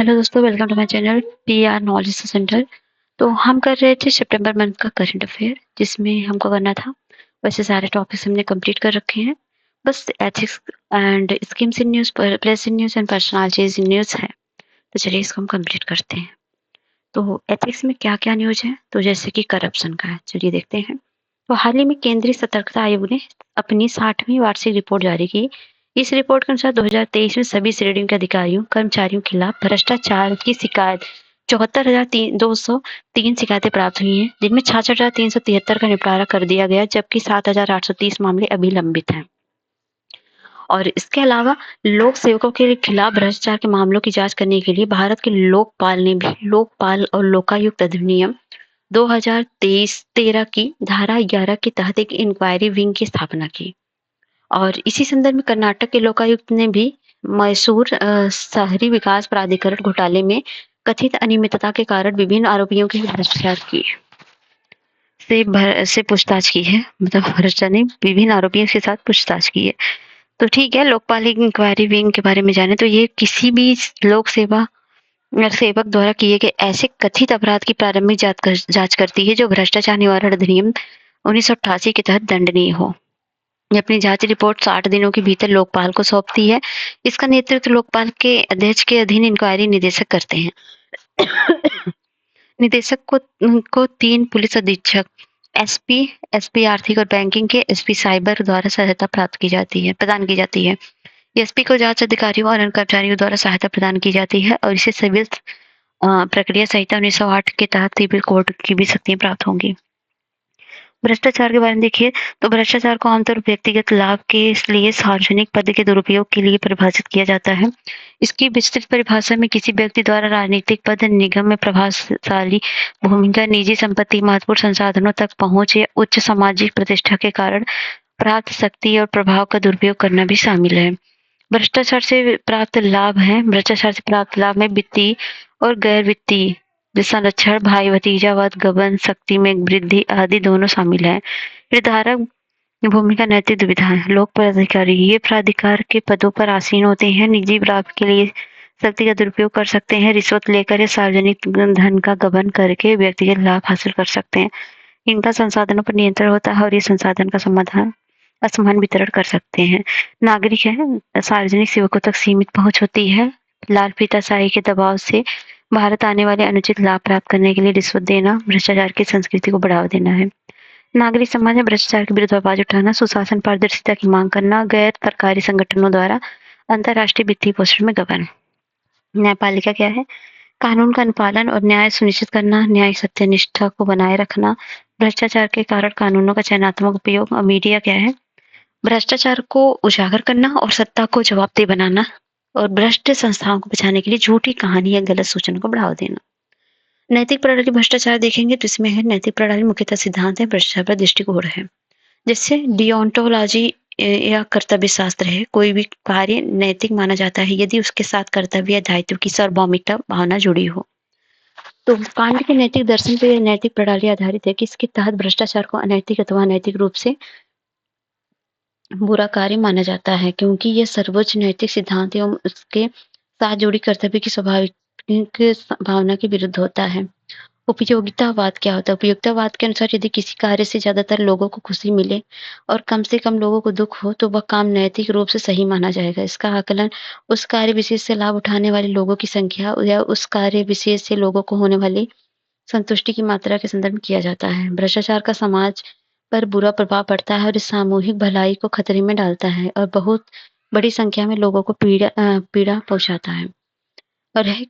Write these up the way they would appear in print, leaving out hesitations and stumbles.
Hello दोस्तों, welcome to my channel PR knowledge centre. तो हम कर रहे थे सितंबर मंथ का करंट अफेयर, जिसमें हमको करना था। वैसे सारे टॉपिक्स हमने कंप्लीट कर रखे हैं। बस ethics and schemes in news, press in news and personalities in news है। तो चलिए इसको हम कंप्लीट करते हैं। तो एथिक्स में क्या-क्या न्यूज़ है? तो जैसे कि करप्शन का है, चलिए देखते हैं। तो हाल ही में केंद्रीय सतर्कता आयोग ने अपनी 60वीं वार्षिक रिपोर्ट जारी की। इस रिपोर्ट के अनुसार 2023 में सभी श्रेणियों के अधिकारियों, कर्मचारियों के खिलाफ भ्रष्टाचार की शिकायत 74,203 शिकायतें प्राप्त हुई हैं, जिनमें 66,373 का निपटारा कर दिया गया, जबकि 7,830 मामले अभी लंबित हैं। और इसके अलावा लोक सेवकों के खिलाफ भ्रष्टाचार के मामलों की जांच करने के लिए भारत के लोकपाल ने भी लोकपाल और लोकायुक्त अधिनियम 2023-13 की धारा 11 के तहत एक इंक्वायरी विंग की स्थापना की। और इसी संदर्भ में कर्नाटक के लोकायुक्त ने भी मैसूर शहरी विकास प्राधिकरण घोटाले में कथित अनियमितता के कारण विभिन्न आरोपियों के भ्रष्टाचार की से पूछताछ की है। मतलब भ्रष्टाचार नहीं, विभिन्न आरोपियों के साथ पूछताछ की है। तो ठीक है, लोकपाल इंक्वायरी विंग के बारे में जाने तो ये किसी भी लोक सेवा सेवक द्वारा किए गए ऐसे कथित अपराध की प्रारंभिक जांच करती है जो भ्रष्टाचार निवारण अधिनियम 1988 के तहत दंडनीय हो। ये अपनी जांच रिपोर्ट 60 दिनों के भीतर लोकपाल को सौंपती है। इसका नेतृत्व लोकपाल के अध्यक्ष के अधीन इंक्वायरी निदेशक करते हैं। निदेशक को 3 पुलिस अधीक्षक, एसपी, एसपी आर्थिक और बैंकिंग के, एसपी साइबर द्वारा सहायता प्रदान की जाती है। एसपी को जांच अधिकारियों और अन्य कर्मचारियों द्वारा सहायता प्रदान की जाती है और इसे सिविल प्रक्रिया संहिता 1908 के तहत सिविल कोर्ट की भी शक्तियां प्राप्त होंगी। भ्रष्टाचार के बारे में देखिए तो भ्रष्टाचार को आमतौर पर व्यक्तिगत लाभ के लिए सार्वजनिक पद के दुरुपयोग के लिए परिभाषित किया जाता है। इसकी विस्तृत परिभाषा में किसी व्यक्ति द्वारा राजनीतिक पद, निगम में प्रभावशाली भूमिका, निजी संपत्ति, महत्वपूर्ण संसाधनों तक पहुंच या उच्च सामाजिक प्रतिष्ठा के कारण प्राप्त शक्ति और प्रभाव का दुरुपयोग करना भी शामिल है। भ्रष्टाचार से प्राप्त लाभ है। भ्रष्टाचार से प्राप्त लाभ में वित्तीय और गैर वित्तीय संरक्षण, भाई भतीजावाद, गबन, शक्ति में वृद्धि आदि दोनों शामिल है। निर्धारक भूमिका, नैतिक दुविधाएं, लोक प्राधिकारी, ये प्राधिकार के पदों पर आसीन होते हैं, निजी लाभ के लिए शक्ति का दुरुपयोग कर सकते हैं, रिश्वत लेकर या सार्वजनिक धन का गबन करके व्यक्तिगत लाभ हासिल कर सकते हैं। इनका संसाधनों पर नियंत्रण होता है और ये संसाधन का समाधान असमान वितरण कर सकते हैं। नागरिक है, सार्वजनिक सेवकों तक सीमित पहुंच होती है। लाल फीताशाही के दबाव से भारत आने वाले अनुचित लाभ प्राप्त करने के लिए रिश्वत देना भ्रष्टाचार की संस्कृति को बढ़ावा देना है। नागरिक समाज में भ्रष्टाचार के विरुद्ध आवाज उठाना, सुशासन, पारदर्शिता की मांग करना, गैर सरकारी संगठनों द्वारा अंतर्राष्ट्रीय वित्तीय पोषण में गबन। न्यायपालिका क्या है? कानून का अनुपालन और न्याय सुनिश्चित करना, न्यायिक सत्यनिष्ठा को बनाए रखना, भ्रष्टाचार के कारण कानूनों का चयनात्मक उपयोग। और मीडिया क्या है? भ्रष्टाचार को उजागर करना और सत्ता को जवाबदेह बनाना और भ्रष्ट संस्थाओं को बचाने के लिए झूठी कहानी या गलत सूचना को बढ़ावा देना। नैतिक प्रणाली भ्रष्टाचार देखेंगे तो इसमें है नैतिक प्रणाली मुख्यतः सिद्धांत है, भ्रष्टाचार पर दृष्टिकोण है। जैसे डिओन्टोलॉजी या कर्तव्य शास्त्र है, कोई भी कार्य नैतिक माना जाता है यदि उसके साथ कर्तव्य या दायित्व की सार्वभौमिकता भावना जुड़ी हो। तो कांट के नैतिक दर्शन पर यह नैतिक प्रणाली आधारित है कि इसके तहत भ्रष्टाचार को अनैतिक अथवा नैतिक रूप से बुरा कार्य माना जाता है, क्योंकि यह सर्वोच्च नैतिक सिद्धांत एवं उसके साथ जुड़ी कर्तव्य की स्वाभाविक भावना के विरुद्ध होता है। उपयोगितावाद क्या होता है? उपयोगितावाद के अनुसार यदि किसी कार्य से ज्यादातर लोगों को खुशी मिले और कम से कम लोगों को दुख हो तो वह काम नैतिक रूप से सही माना जाएगा। इसका आकलन उस कार्य विशेष से लाभ उठाने वाले लोगों की संख्या या उस कार्य विशेष से लोगों को होने वाली संतुष्टि की मात्रा के संदर्भ में किया जाता है। भ्रष्टाचार का समाज पर बुरा प्रभाव पड़ता है और इस सामूहिक भलाई को खतरे में डालता है और बहुत बड़ी संख्या में लोगों को पीड़ा पहुंचाता है। और है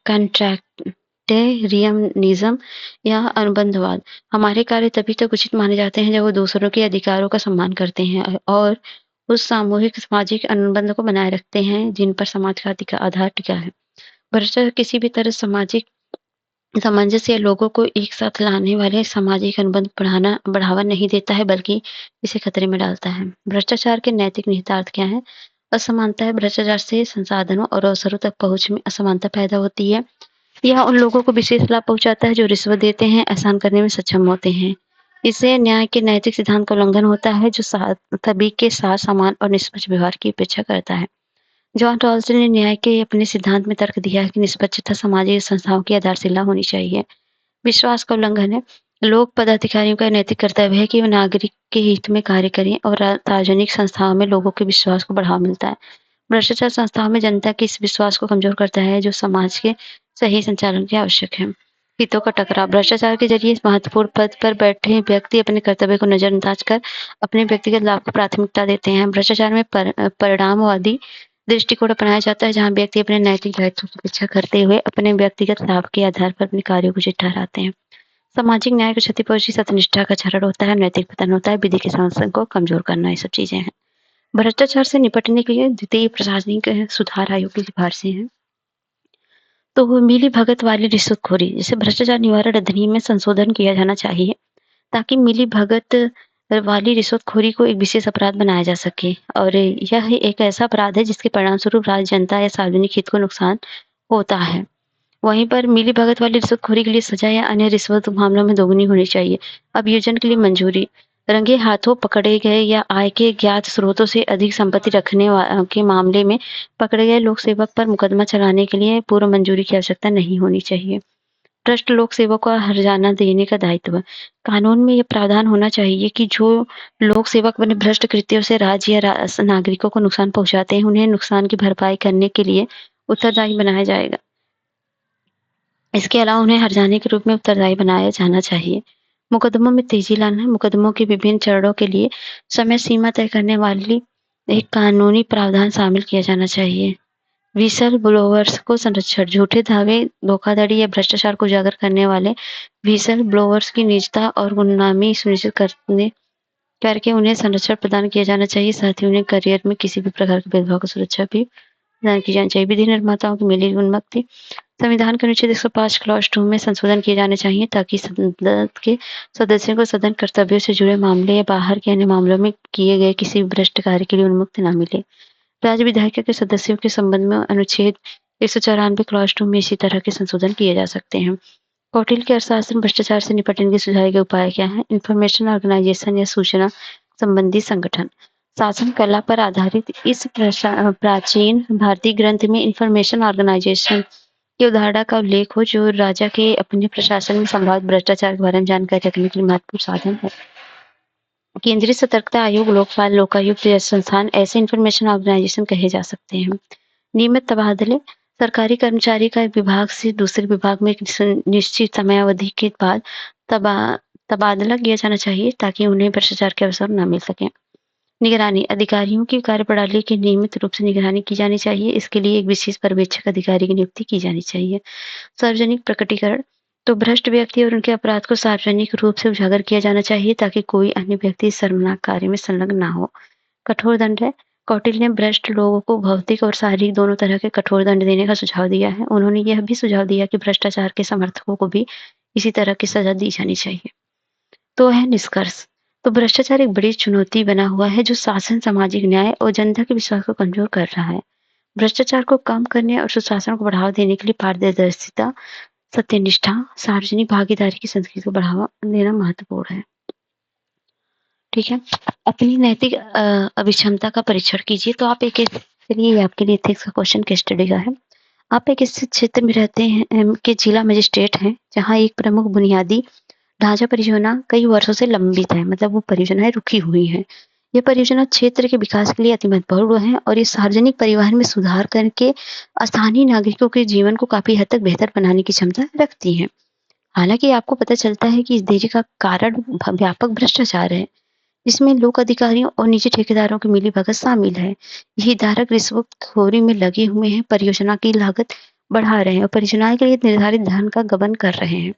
कंट्रैक्टेरियनिज्म या अनुबंधवाद। हमारे कार्य तभी तक उचित माने जाते हैं जब वो दूसरों के अधिकारों का सम्मान करते हैं और उस सामूहिक सामाजिक अनुबंध को बनाए रखते हैं जिन पर समाज का आधार टिका है। भ्रष्टाचार किसी भी तरह सामाजिक सामंजस्य लोगों को एक साथ लाने वाले सामाजिक अनुबंध बढ़ावा नहीं देता है, बल्कि इसे खतरे में डालता है। भ्रष्टाचार के नैतिक निहितार्थ क्या है? असमानता है। भ्रष्टाचार से संसाधनों और अवसरों तक पहुंच में असमानता पैदा होती है। यह उन लोगों को विशेष लाभ पहुंचाता है जो रिश्वत देते हैं, एहसान करने में सक्षम होते हैं। इससे न्याय के नैतिक सिद्धांत का उल्लंघन होता है जो सभी के साथ समान और निष्पक्ष व्यवहार की अपेक्षा करता है। जॉन रॉल्स्टन ने न्याय के अपने सिद्धांत में तर्क दिया है कि निष्पक्षता सामाजिक संस्थाओं की आधारशिला होनी चाहिए। विश्वास का उल्लंघन है। लोक पदाधिकारियों का नैतिक कर्तव्य है कि वे नागरिक के हित में कार्य करें और सार्वजनिक संस्थाओं में लोगों के विश्वास को बढ़ावा मिलता है। भ्रष्टाचार संस्थाओं में जनता के इस विश्वास को कमजोर करता है जो समाज के सही संचालन के आवश्यक है। हितों का टकराव। भ्रष्टाचार के जरिए महत्वपूर्ण पद पर बैठे व्यक्ति अपने कर्तव्य को नजरअंदाज कर अपने व्यक्तिगत लाभ को प्राथमिकता देते हैं। भ्रष्टाचार में परिणामवादी दृष्टिकोण अपनाया जाता है जहां व्यक्ति अपने नैतिक दायित्व की उपेक्षा करते हुए अपने व्यक्तिगत लाभ के आधार पर अपने कार्यों को उचित ठहराते हैं। सामाजिक न्याय को क्षति पहुंची, सत्यनिष्ठा का क्षरण होता है, नैतिक पतन होता है, विधि के शासन को कमजोर करना, ये सब चीजें हैं। भ्रष्टाचार से निपटने के लिए द्वितीय प्रशासनिक सुधार आयोग की सिफारिशें हैं। तो वो मिली भगत वाली रिश्वतखोरी, जैसे भ्रष्टाचार निवारण अधिनियम में संशोधन किया जाना चाहिए ताकि मिली भगत वाली रिश्वतखोरी को एक विशेष अपराध बनाया जा सके और यह एक ऐसा अपराध है जिसके परिणामस्वरूप राज्य, जनता या सार्वजनिक हित को नुकसान होता है। वहीं पर मिली भगत वाली रिश्वतखोरी के लिए सजा या अन्य रिश्वत मामलों में दोगुनी होनी चाहिए। अभियोजन के लिए मंजूरी। रंगे हाथों पकड़े गए या आय के ज्ञात स्रोतों से अधिक संपत्ति रखने के मामले में पकड़े गए लोक सेवक पर मुकदमा चलाने के लिए पूर्व मंजूरी की आवश्यकता नहीं होनी चाहिए। भ्रष्ट लोक सेवक को हर्जाना देने का दायित्व। कानून में यह प्रावधान होना चाहिए कि जो लोक सेवक अपने भ्रष्ट कृत्यों से राज्य या नागरिकों को नुकसान पहुंचाते हैं, उन्हें नुकसान की भरपाई करने के लिए उत्तरदायी बनाया जाएगा। इसके अलावा उन्हें हर्जाने के रूप में उत्तरदायी बनाया जाना चाहिए। मुकदमों में तेजी लाना। मुकदमों के विभिन्न चरणों के लिए समय सीमा तय करने वाली एक कानूनी प्रावधान शामिल किया जाना चाहिए। व्हिसल ब्लोअर्स को संरक्षण। झूठे दावे, धोखाधड़ी या भ्रष्टाचार को उजागर करने वाले व्हिसल ब्लोअर्स की निजता और गुमनामी सुनिश्चित करके उन्हें संरक्षण प्रदान किया जाना चाहिए। साथ ही उन्हें करियर में किसी भी प्रकार के भेदभाव की सुरक्षा भी प्रदान की जानी चाहिए। विधि निर्माताओं की मिली उन्मुक्ति। संविधान के अनुच्छेद 105 क्लॉज 2 में संशोधन किए जाने चाहिए ताकि संसद के सदस्यों को सदन कर्तव्यों से जुड़े मामले या बाहर के अन्य मामलों में किए गए किसी भी भ्रष्ट कार्य के लिए उन्मुक्ति न मिले। राज्य विधायिका के सदस्यों के संबंध में अनुच्छेद 194 क्लॉज 2 में इसी तरह के संशोधन किए जा सकते हैं। कौटिल्य के अर्थशास्त्र में भ्रष्टाचार से निपटने के सुझाए गए उपाय क्या हैं? इंफॉर्मेशन ऑर्गेनाइजेशन या सूचना संबंधी संगठन। शासन कला पर आधारित इस प्राचीन भारतीय ग्रंथ में इंफॉर्मेशन ऑर्गेनाइजेशन की अवधारणा का उल्लेख हो जो राजा के अपने प्रशासन में संभावित भ्रष्टाचार के बारे में जानकारी रखने के लिए महत्वपूर्ण साधन है। केंद्रीय सतर्कता आयोग, लोकपाल, लोकायुक्त जैसे संस्थान ऐसे इंफॉर्मेशन ऑर्गेनाइजेशन कहे जा सकते हैं। नियमित तबादले। सरकारी कर्मचारी का एक विभाग से दूसरे विभाग में एक निश्चित समयावधि के बाद तबादला किया जाना चाहिए ताकि उन्हें भ्रष्टाचार के अवसर न मिल सके। निगरानी। अधिकारियों की कार्यप्रणाली की नियमित रूप से निगरानी की जानी चाहिए। इसके लिए एक विशेष पर्यवेक्षक अधिकारी की नियुक्ति की जानी चाहिए। सार्वजनिक प्रकटीकरण। तो भ्रष्ट व्यक्ति और उनके अपराध को सार्वजनिक रूप से उजागर किया जाना चाहिए ताकि कोई अन्य व्यक्ति इस शर्मनाक कार्य में संलग्न ना हो। कठोर दंड है। कौटिल्य ने भ्रष्ट लोगों को भौतिक और शारीरिक दोनों तरह के कठोर दंड देने का सुझाव दिया है। उन्होंने यह भी सुझाव दिया कि भ्रष्टाचार के समर्थकों को भी इसी तरह की सजा दी जानी चाहिए। तो है निष्कर्ष। तो भ्रष्टाचार एक बड़ी चुनौती बना हुआ है जो शासन, सामाजिक न्याय और जनता के विश्वास को कमजोर कर रहा है। भ्रष्टाचार को कम करने और सुशासन को बढ़ावा देने के लिए पारदर्शिता, सत्यनिष्ठा, सार्वजनिक भागीदारी की संस्कृति को बढ़ावा देना महत्वपूर्ण है। ठीक है। अपनी नैतिक अभिक्षमता का परीक्षण कीजिए। तो आप एक चलिए आपके लिए एथिक्स का क्वेश्चन के स्टडी का है। आप एक स्थित क्षेत्र में रहते हैं के जिला मजिस्ट्रेट हैं जहां एक प्रमुख बुनियादी ढांचा परियोजना कई वर्षों से लंबित है, मतलब वो परियोजनाएं रुकी हुई हैं। यह परियोजना क्षेत्र के विकास के लिए अति महत्वपूर्ण है और ये सार्वजनिक परिवहन में सुधार करके स्थानीय नागरिकों के जीवन को काफी हद तक बेहतर बनाने की क्षमता रखती है। हालांकि आपको पता चलता है कि इस देरी का कारण व्यापक भ्रष्टाचार है जिसमें लोक अधिकारियों और निजी ठेकेदारों की मिलीभगत शामिल है। ये हितधारक रिश्वतखोरी में लगे हुए हैं, परियोजना की लागत बढ़ा रहे हैं और परियोजना के लिए निर्धारित धन का गबन कर रहे हैं।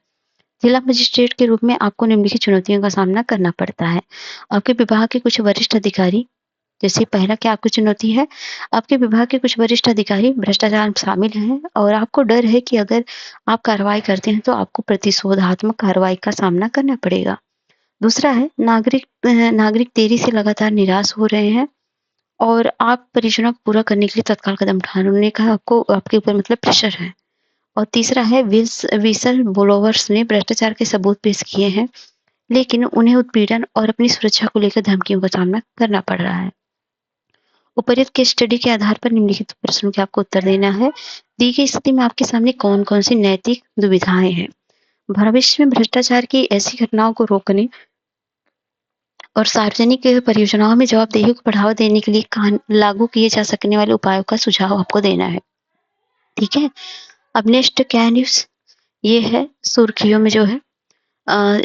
जिला मजिस्ट्रेट के रूप में आपको निम्नलिखित चुनौतियों का सामना करना पड़ता है। आपके विभाग के कुछ वरिष्ठ अधिकारी, जैसे पहला क्या आपकी चुनौती है, आपके विभाग के कुछ वरिष्ठ अधिकारी भ्रष्टाचार में शामिल हैं और आपको डर है कि अगर आप कार्रवाई करते हैं तो आपको प्रतिशोधात्मक कार्रवाई का सामना करना पड़ेगा। दूसरा है नागरिक देरी से लगातार निराश हो रहे हैं और आप परियोजना को पूरा करने के लिए तत्काल कदम उठाने का आपको आपके ऊपर मतलब प्रेशर है। और तीसरा है व्हिसल ब्लोअर्स ने भ्रष्टाचार के सबूत पेश किए हैं लेकिन उन्हें उत्पीड़न और अपनी सुरक्षा को लेकर धमकियों का सामना करना पड़ रहा है। उपर्युक्त केस स्टडी के आधार पर निम्नलिखित प्रश्नों के आपको उत्तर देना है। दी गई स्थिति में आपके सामने कौन-कौन सी नैतिक दुविधाएँ हैं? भविष्य में भ्रष्टाचार की ऐसी घटनाओं को रोकने और सार्वजनिक परियोजनाओं में जवाबदेही को बढ़ावा देने के लिए लागू किए जा सकने वाले उपायों का सुझाव आपको देना है। ठीक है? अब नेक्स्ट क्या है न्यूज़? ये है सुर्खियों में जो है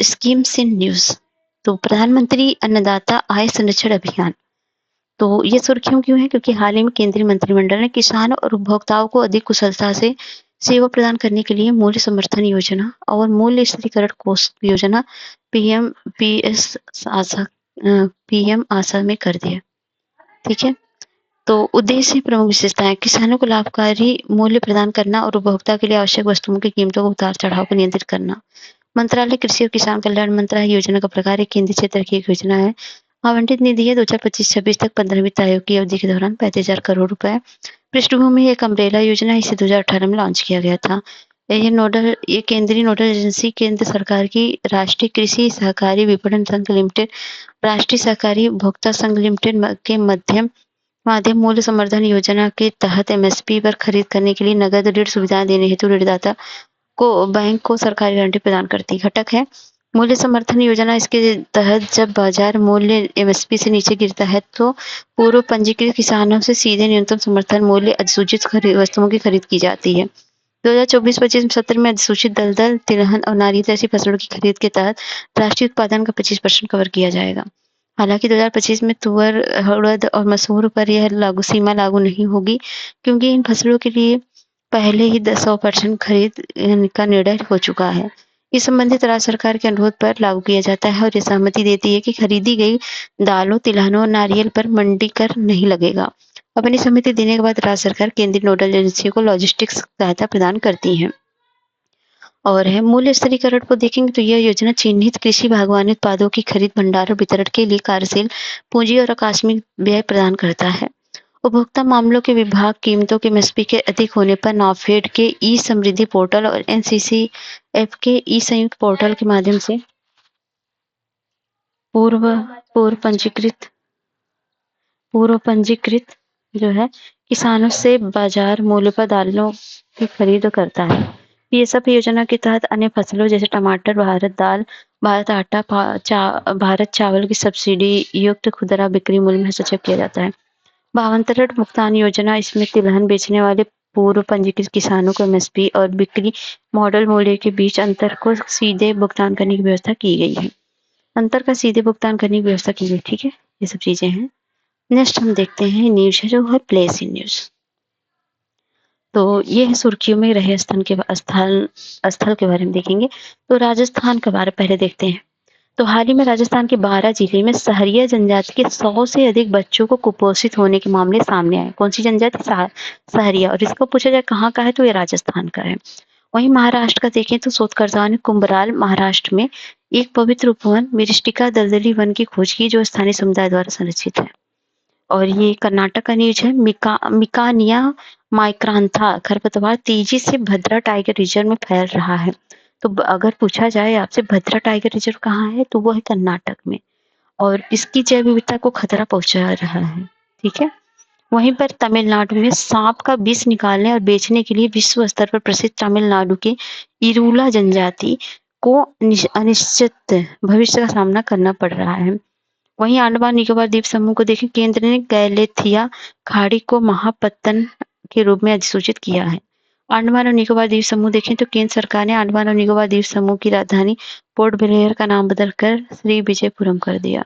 स्कीम्स इन न्यूज़। तो प्रधानमंत्री अन्नदाता आय संरक्षण अभियान। तो ये सुर्खियों क्यों है? क्योंकि हाल ही में केंद्रीय मंत्रिमंडल ने किसानों और उपभोक्ताओं को अधिक कुशलता से सेवा प्रदान करने के लिए मूल्य समर्थन योजना और मूल्य स्थिरीकरण कोष योजना पीएम आशा में कर दिया। ठीक है? तो उद्देश्य प्रमुख विशेषताएं किसानों को लाभकारी मूल्य प्रदान करना और उपभोक्ता के लिए आवश्यक वस्तुओं की कीमतों को उतार चढ़ाव को नियंत्रित करना। मंत्रालय कृषि और किसान कल्याण मंत्रालय योजना का प्रकार एक केंद्रीय क्षेत्र की एक योजना है। आवंटित निधि है 2025-26 तक 15वीं वित्त आयोग की अवधि के दौरान 35,000 करोड़ रुपए। पृष्ठभूमि एक अम्ब्रेला योजना है, इसे 2018 में लॉन्च किया गया था। ये केंद्रीय नोडल एजेंसी केंद्र सरकार की राष्ट्रीय कृषि सहकारी विपणन संघ लिमिटेड, राष्ट्रीय सहकारी उपभोक्ता संघ लिमिटेड के माध्यम मूल्य संवर्धन योजना के तहत एमएसपी पर खरीद करने के लिए नगद ऋण सुविधाएं देने हेतु ऋणदाता को बैंक को सरकारी गारंटी प्रदान करती घटक है। मूल्य समर्थन योजना इसके तहत जब बाजार मूल्य एमएसपी से नीचे गिरता है तो पूर्व पंजीकृत किसानों से सीधे न्यूनतम समर्थन मूल्य अधिसूचित वस्तुओं की खरीद की जाती है। 2024-25 सत्र में अधिसूचित दलदल, तिलहन और नारियल जैसी फसलों की खरीद के तहत राष्ट्रीय उत्पादन का 25% कवर किया जाएगा। हालांकि 2025 में तुअर, उड़द और मसूर पर यह सीमा लागू नहीं होगी क्योंकि इन फसलों के लिए पहले ही 100% खरीद का निर्णय हो चुका है। ये संबंधित राज्य सरकार के अनुरोध पर लागू किया जाता है और ये सहमति देती है कि खरीदी गई दालों, तिलहनों और नारियल पर मंडी कर नहीं लगेगा। अपनी सहमति देने के बाद राज्य सरकार केंद्रीय नोडल एजेंसियों को लॉजिस्टिक्स सहायता प्रदान करती है। और है मूल्य स्थिरीकरण को देखेंगे तो यह योजना चिन्हित कृषि बागवानी उत्पादों की खरीद, भंडारण और वितरण के लिए कार्यशील पूंजी और आकस्मिक व्यय प्रदान करता है। उपभोक्ता मामलों के विभाग कीमतों के एमएसपी के अधिक होने पर नाफेड के ई समृद्धि पोर्टल और एनसीसीएफ के ई संयुक्त पोर्टल के माध्यम से पूर्व पंजीकृत जो है किसानों से बाजार मूल्य पर दालों की खरीद करता है। ये सब योजना के तहत अन्य फसलों जैसे टमाटर, भारत दाल, भारत आटा, भारत चावल की सब्सिडी युक्त खुदरा बिक्री मूल्य में हस्तक्षेप किया जाता है। भावांतरण भुगतान योजना, इसमें तिलहन बेचने वाले पूर्व पंजीकृत किसानों को एमएसपी और बिक्री मॉडल मूल्य के बीच अंतर को सीधे भुगतान करने की व्यवस्था की गई है। अंतर का सीधे भुगतान करने की व्यवस्था की गई। ठीक है, ये सब चीजें हैं। नेक्स्ट हम देखते हैं न्यूज है जो है प्लेस इन न्यूज। तो ये है सुर्खियों में रहे स्थल के बारे में देखेंगे। तो राजस्थान के बारे में पहले देखते हैं। तो हाल ही में राजस्थान के 12 जिले में सहरिया जनजाति के 100 से अधिक बच्चों को कुपोषित होने के मामले सामने आए। कौन सी जनजाति? सहरिया। और इसको पूछा जाए कहाँ का है तो ये राजस्थान का है। वहीं महाराष्ट्र का देखें तो शोधकर्ताओं ने कुंभराल महाराष्ट्र में एक पवित्र उपवन मिरिस्टिका दलदली वन की खोज की जो स्थानीय समुदाय द्वारा संरक्षित है। और ये कर्नाटक का न्यूज है। मिकानिया माइक्रांथा खरपतवार तेजी से भद्रा टाइगर रिजर्व में फैल रहा है। तो अगर पूछा जाए आपसे भद्रा टाइगर रिजर्व कहाँ है तो वो है कर्नाटक में और इसकी जैव विविधता को खतरा पहुंचा रहा है। ठीक है। वहीं पर तमिलनाडु में सांप का विष निकालने और बेचने के लिए विश्व स्तर पर प्रसिद्ध तमिलनाडु के इरूला जनजाति को अनिश्चित भविष्य का सामना करना पड़ रहा है। वहीं अंडमान निकोबार द्वीप समूह को देखें, केंद्र ने गैलेथिया खाड़ी को महापत्तन के रूप में अधिसूचित किया है। अंडमान और निकोबार द्वीप समूह देखें तो केंद्र सरकार ने अंडमान और निकोबार द्वीप समूह की राजधानी पोर्ट ब्लेयर का नाम बदलकर श्री विजयपुरम कर दिया।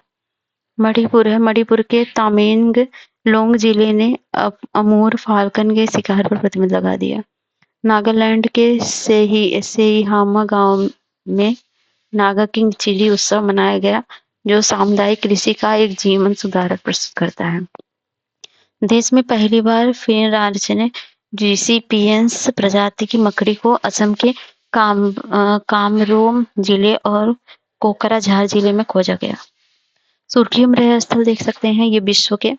मणिपुर है। मणिपुर के तामेंग लोंग जिले ने अमूर फाल्कन के शिकार पर प्रतिबंध लगा दिया। नागालैंड के सेईहामा गांव में नागा किंग चिली उत्सव मनाया गया जो सामुदायिक कृषि का एक जीवन सुधारक प्रस्तुत करता है। देश में पहली बार फेन राज्य ने जीसीपीएस प्रजाति की मकड़ी को असम के कामरूप जिले और कोकराझार जिले में खोजा गया। सुर्खियों में रहे स्थल देख सकते हैं ये विश्व के।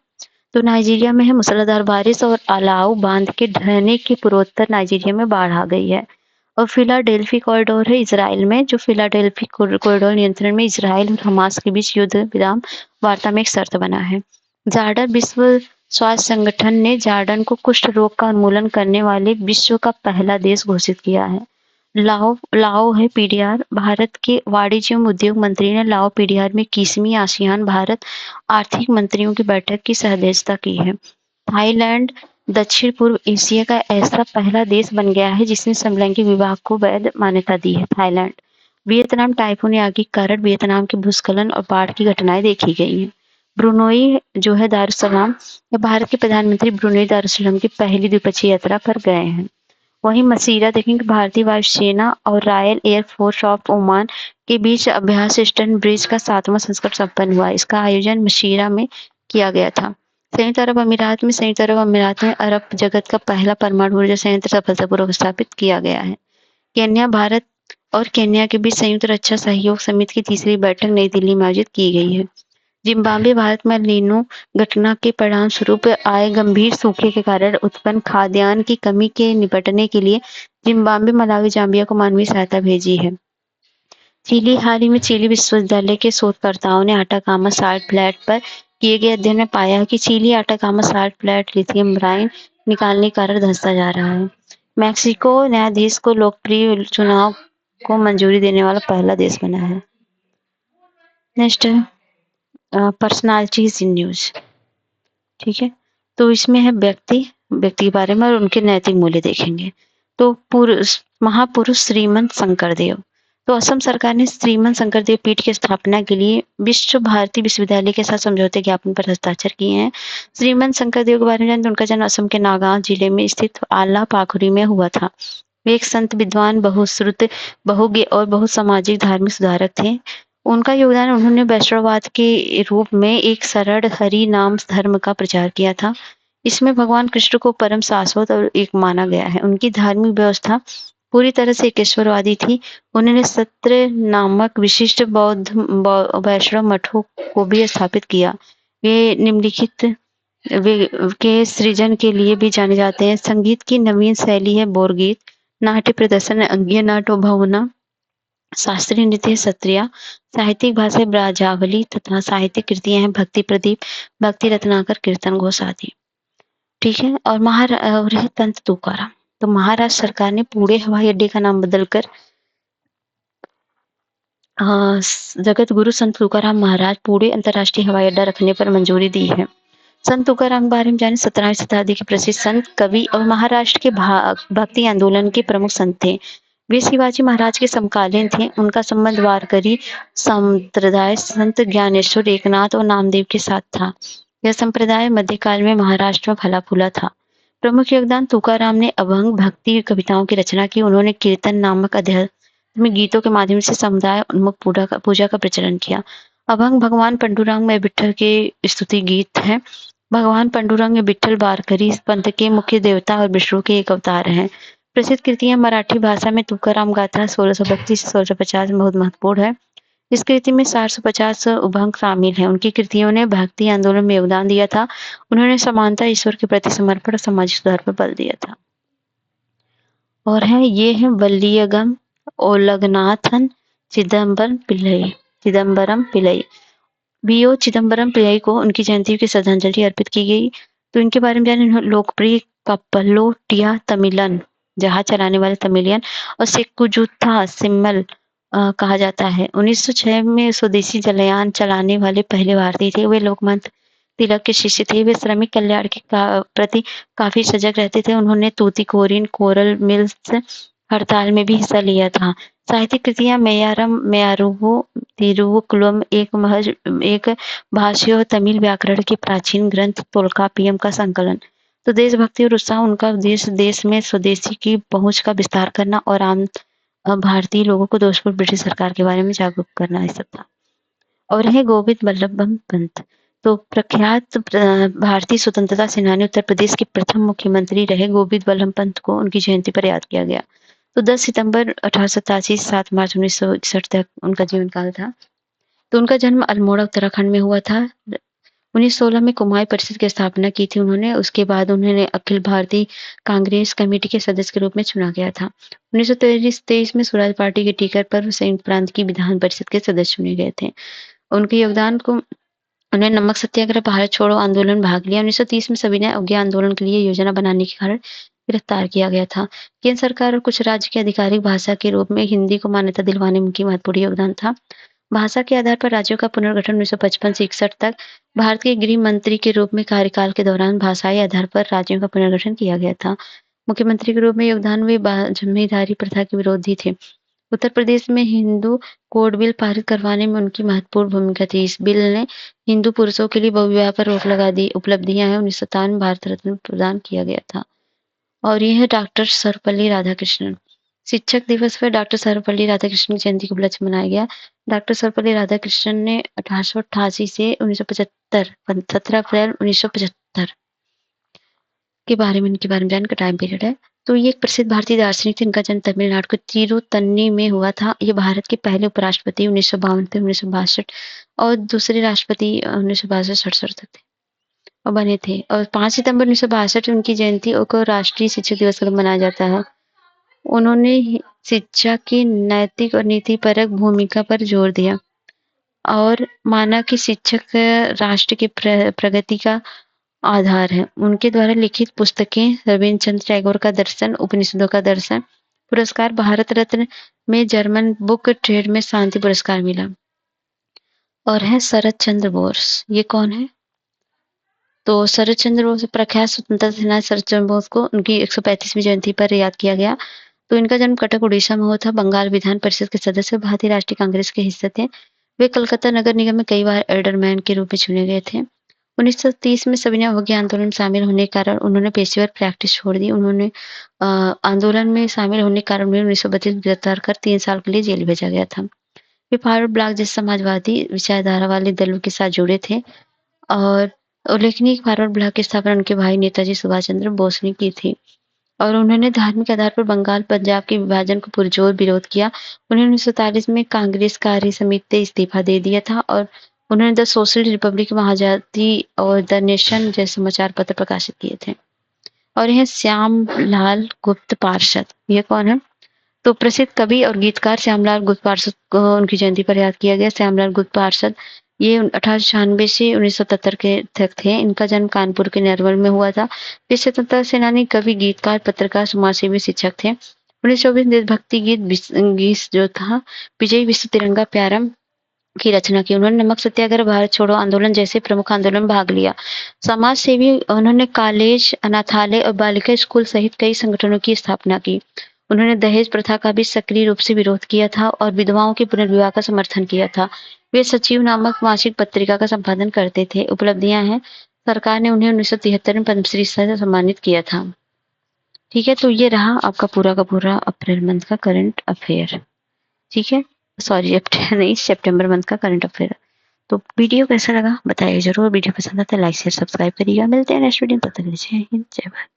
तो नाइजीरिया में है मूसलाधार बारिश और अलाउ बांध के ढहने के पूर्वोत्तर नाइजीरिया में बाढ़ आ गई है। और फिलाडेल्फी कॉरिडोर है इजराइल में, जो फिलाडेल्फी कॉरिडोर नियंत्रण में इजराइल और हमास के बीच युद्ध विराम वार्ता में एक शर्त बना है। जार्डर विश्व स्वास्थ्य संगठन ने जॉर्डन को कुष्ठ रोग का उन्मूलन करने वाले विश्व का पहला देश घोषित किया है। लाओ लाओ है पीडीआर। भारत के वाणिज्य एवं उद्योग मंत्री ने लाओ पीडीआर में 21वीं आसियान भारत आर्थिक मंत्रियों की बैठक की सदस्यता की है। थाईलैंड दक्षिण पूर्व एशिया का ऐसा पहला देश बन गया है जिसने समलैंगिक विवाह को वैध मान्यता दी है। थाईलैंड। वियतनाम टाइफून आदि के कारण वियतनाम के भूस्खलन और बाढ़ की घटनाएं देखी गई हैं। ब्रुनोई जो है दारुसलाम, भारत के प्रधानमंत्री ब्रुनोई दारुसलाम की पहली द्विपक्षीय यात्रा पर गए हैं। वहीं मसीरा देखेंगे, भारतीय वायुसेना और royal air force of Oman के बीच अभ्यास ईस्टर्न ब्रिज का 7वां संस्करण संपन्न हुआ। इसका आयोजन मसीरा में किया गया था। संयुक्त अरब अमीरात में अरब जगत का पहला परमाणु ऊर्जा संयंत्र सफलतापूर्वक स्थापित किया गया है। केन्या। भारत और केन्या के बीच संयुक्त रक्षा सहयोग समिति की तीसरी बैठक नई दिल्ली में आयोजित की गई है। जिम्बाब्वे। भारत में लीनो घटना के परिणाम स्वरूप आए गंभीर सूखे के कारण उत्पन्न खाद्यान्न की कमी के निपटने के लिए जिम्बाब्वे, मलावी, जाम्बिया को मानवीय सहायता भेजी है। चिली। हाल ही में चिली विश्वविद्यालय के शोधकर्ताओं ने आटाकामा साल्ट फ्लैट पर किए गए अध्ययन में पाया है कि Chile Atacama salt flat lithium brine निकालने के कारण धंसता जा रहा है। मैक्सिको न्यायाधीश को लोकप्रिय चुनाव को मंजूरी देने वाला पहला देश बना है। Next personalities in news. ठीक है, तो इसमें है व्यक्ति के बारे में और उनके नैतिक मूल्य देखेंगे। तो महापुरुष श्रीमंत शंकरदेव। तो असम सरकार ने श्रीमंत शंकरदेव पीठ की स्थापना के लिए विश्व भारती विश्वविद्यालय के साथ समझौते ज्ञापन पर हस्ताक्षर किए हैं। श्रीमंत शंकरदेव के बारे में जानते, उनका जन्म असम के नागांव जिले में स्थित आला पाखुरी में हुआ था। वे एक संत, विद्वान, बहुश्रुत, बहुज्ञ और बहुसामाजिक धार्मिक सुधारक थे। उनका योगदान, उन्होंने वैष्णववाद के रूप में एक सरल हरि नाम धर्म का प्रचार किया था। इसमें भगवान कृष्ण को परम शाश्वत और एक माना गया है। उनकी धार्मिक व्यवस्था पूरी तरह से एकेश्वरवादी थी। उन्होंने सत्र नामक विशिष्ट बौद्ध वैष्णव मठों को भी स्थापित किया। वे निम्नलिखित के सृजन के लिए भी जाने जाते हैं। संगीत की नवीन शैली है बोरगीत, नाट्य प्रदर्शन अंगीय नाट्य भवना, शास्त्रीय नृत्य सत्रिया, साहित्यिक भाषा ब्राजावली तथा साहित्यिक कृतियां हैं भक्ति प्रदीप, भक्ति रत्नाकर, कीर्तन घोष आदि। ठीक है, और है संत तुकाराम। तो महाराष्ट्र सरकार ने पुणे हवाई अड्डे का नाम बदलकर जगत गुरु संत तुकाराम महाराज पुणे अंतर्राष्ट्रीय हवाई अड्डा रखने पर मंजूरी दी है। संत तुकाराम के बारे में जाने, 17वीं शताब्दी के प्रसिद्ध संत, कवि और महाराष्ट्र के भक्ति आंदोलन के प्रमुख संत थे। वे शिवाजी महाराज के समकालीन थे। उनका संबंध वारकरी संप्रदाय संत ज्ञानेश्वर, एकनाथ और नामदेव के साथ था। यह संप्रदाय मध्यकाल में महाराष्ट्र में फला फूला था। प्रमुख योगदान, तुकाराम ने अभंग भक्ति कविताओं की रचना की। उन्होंने कीर्तन नामक आध्यात्मिक गीतों के माध्यम से समुदाय उन्मुख पूजा का प्रचलन किया। अभंग भगवान पांडुरंग में विठ्ठल के स्तुति गीत हैं। भगवान पांडुरंग में विठ्ठल वारकरी पंथ के मुख्य देवता और विष्णु के एक अवतार हैं। प्रसिद्ध कृतियां मराठी भाषा में तुकाराम गाथा 1632 से 1650 में बहुत महत्वपूर्ण है। इस कृति में 450 अभंग शामिल हैं। उनकी कृतियों ने भक्ति आंदोलन में योगदान दिया था। उन्होंने समानता, ईश्वर के प्रति समर्पण और सामाजिक सुधार पर बल दिया था। और ये है वल्लियगम ओलगनाथन चिदम्बरम पिल्लई। बी.ओ. चिदम्बरम पिल्लई को उनकी जयंती की श्रद्धांजलि अर्पित की गई। तो इनके बारे में जाने, लोकप्रिय कप्पलोटिया तमिलन, जहाज चलाने वाले तमिलियन, और सेक्कुजुत्था सिम्मल कहा जाता है। 1906 में स्वदेशी जलयान चलाने वाले पहले भारतीय थे। वे लोकमान्य तिलक के शिष्य थे। वे श्रमिक कल्याण के प्रति काफी सजग रहते थे। उन्होंने तूतीकोरिन कोरल मिल्स हड़ताल में भी हिस्सा लिया था। साहित्यिक कृतियां मेयारम मेयारुवु तिरुवुकुलम, एक भाषी और तमिल व्याकरण के प्राचीन ग्रंथ तोल्कापियम का संकलन। तो देशभक्ति और उत्साह, उनका उद्देश्य देश में स्वदेशी की पहुंच का विस्तार करना और आम भारतीय लोगों को दोषपूर्ण ब्रिटिश सरकार के बारे में जागरूक करना, ऐसा था। और है गोविंद वल्लभ पंत। तो प्रख्यात भारतीय स्वतंत्रता सेनानी, उत्तर प्रदेश के प्रथम मुख्यमंत्री रहे गोविंद वल्लभ पंत को उनकी जयंती पर याद किया गया। तो 10 सितंबर 1887 से 7 मार्च 1961 तक उनका जीवन काल था। तो उनका जन्म अल्मोड़ा उत्तराखंड में हुआ था। 1916 में कुमाऊं परिषद की स्थापना की थी उन्होंने। उसके बाद उन्होंने अखिल भारतीय कांग्रेस कमेटी के सदस्य के रूप में चुना गया था। 1923 में स्वराज पार्टी के टिकट पर संयुक्त प्रांत की विधान परिषद के सदस्य चुने गए थे। उनके योगदान को उन्होंने नमक सत्याग्रह, भारत छोड़ो आंदोलन में भाग लिया। 1930 में सविनय अवज्ञा आंदोलन के लिए योजना बनाने के कारण गिरफ्तार किया गया था। केंद्र सरकार और कुछ राज्य की आधिकारिक भाषा के रूप में हिंदी को मान्यता दिलवाने में उनकी महत्वपूर्ण योगदान था। भाषा के आधार पर राज्यों का पुनर्गठन 1955 से 61 तक भारत के गृह मंत्री के रूप में कार्यकाल के दौरान भाषाई आधार पर राज्यों का पुनर्गठन किया गया था। मुख्यमंत्री के रूप में योगदान वे जमींदारी प्रथा के विरोधी थे। उत्तर प्रदेश में हिंदू कोड बिल पारित करवाने में उनकी महत्वपूर्ण भूमिका थी। इस बिल ने हिंदू पुरुषों के लिए बहुविवाह पर रोक लगा दी। उपलब्धियां हैं 1957 में भारत रत्न प्रदान किया गया था। और ये है डॉक्टर सर्वपल्ली राधाकृष्णन। शिक्षक दिवस पर डॉक्टर सर्वपल्ली राधाकृष्णन की जयंती के उपलक्ष्य मनाया गया। डॉक्टर सर्वपल्ली राधाकृष्णन ने 1888 से 1975 17 अप्रैल 1975 के बारे में जानने का टाइम पीरियड है। तो ये एक प्रसिद्ध भारतीय दार्शनिक थे। इनका जन्म तमिलनाडु के तिरुतन्नी में हुआ था। ये भारत के पहले उपराष्ट्रपति 1952 से 1962 और दूसरे राष्ट्रपति 1962-67 तक थे और बने थे। और 5 सितंबर 1962 उनकी जयंती को राष्ट्रीय शिक्षक दिवस के रूप में मनाया जाता है। उन्होंने शिक्षा की नैतिक और नीतिपरक भूमिका पर जोर दिया और माना कि शिक्षक राष्ट्र की प्रगति का आधार है। उनके द्वारा लिखित पुस्तकें रविंद्र टैगोर का दर्शन, उपनिषदों का दर्शन पुरस्कार, भारत रत्न में जर्मन बुक ट्रेड में शांति पुरस्कार मिला। और है शरद चंद्र बोस। ये कौन है? तो शरद चंद्र बोस प्रख्यात स्वतंत्रता सेनानी शरद चंद्र बोस को उनकी 135वीं जयंती पर याद किया गया। तो इनका जन्म कटक उड़ीसा में हुआ था। बंगाल विधान परिषद के सदस्य, भारतीय राष्ट्रीय कांग्रेस के हिस्से थे। वे कलकत्ता नगर निगम में कई बार एल्डरमैन के रूप में चुने गए थे। 1930 में सविनय अवज्ञा आंदोलन में शामिल होने के कारण उन्होंने पेशेवर प्रैक्टिस छोड़ दी। उन्होंने आंदोलन में शामिल होने के कारण उन्हें 1932 में गिरफ्तार कर 3 साल के लिए जेल भेजा गया था। वे फॉरवर्ड ब्लॉक जैसे समाजवादी विचारधारा वाले दलों के साथ जुड़े थे और उल्लेखनीय फॉरवर्ड ब्लॉक की स्थापना उनके भाई नेताजी सुभाष चंद्र बोस ने की थी। और उन्होंने धार्मिक आधार पर बंगाल पंजाब के विभाजन को पुरजोर विरोध किया। उन्होंने 1947 में कांग्रेस कार्य समिति से इस्तीफा दे दिया था और उन्होंने द सोशल रिपब्लिक महाजाति और द नेशन जैसे समाचार पत्र प्रकाशित किए थे। और यह श्यामलाल गुप्त पार्षद। ये कौन है? तो प्रसिद्ध कवि और गीतकार श्यामलाल गुप्त पार्षद को उनकी जयंती पर याद किया गया। श्यामलाल गुप्त पार्षद ये 1896 से 1970 के तक थे। इनका जन्म कानपुर के नरवल में हुआ था। वे स्वतंत्रता सेनानी, कवि, गीतकार, पत्रकार, समाजसेवी, शिक्षक थे। 1924 देशभक्ति गीत जो था विजयी विश्व तिरंगा प्यारा की रचना की। उन्होंने नमक सत्याग्रह, भारत छोड़ो आंदोलन जैसे प्रमुख आंदोलन में भाग लिया। समाज सेवी उन्होंने कॉलेज, अनाथालय और बालिका स्कूल सहित कई संगठनों की स्थापना की। उन्होंने दहेज प्रथा का भी सक्रिय रूप से विरोध किया था और विधवाओं के पुनर्विवाह का समर्थन किया था। वे सचिव नामक मासिक पत्रिका का संपादन करते थे। उपलब्धियां हैं, सरकार ने उन्हें 1973 में पद्मश्री से सम्मानित किया था। ठीक है, तो ये रहा आपका पूरा का पूरा अप्रैल मंथ का करंट अफेयर। ठीक है, सॉरी अप्रैल नहीं, सितंबर मंथ का करंट अफेयर। तो वीडियो कैसा लगा बताइए जरूर। वीडियो पसंद आता है लाइक शेयर सब्सक्राइब करिएगा। मिलते हैं नेक्स्ट वीडियो में, तब तक के लिए जय हिंद जय भारत।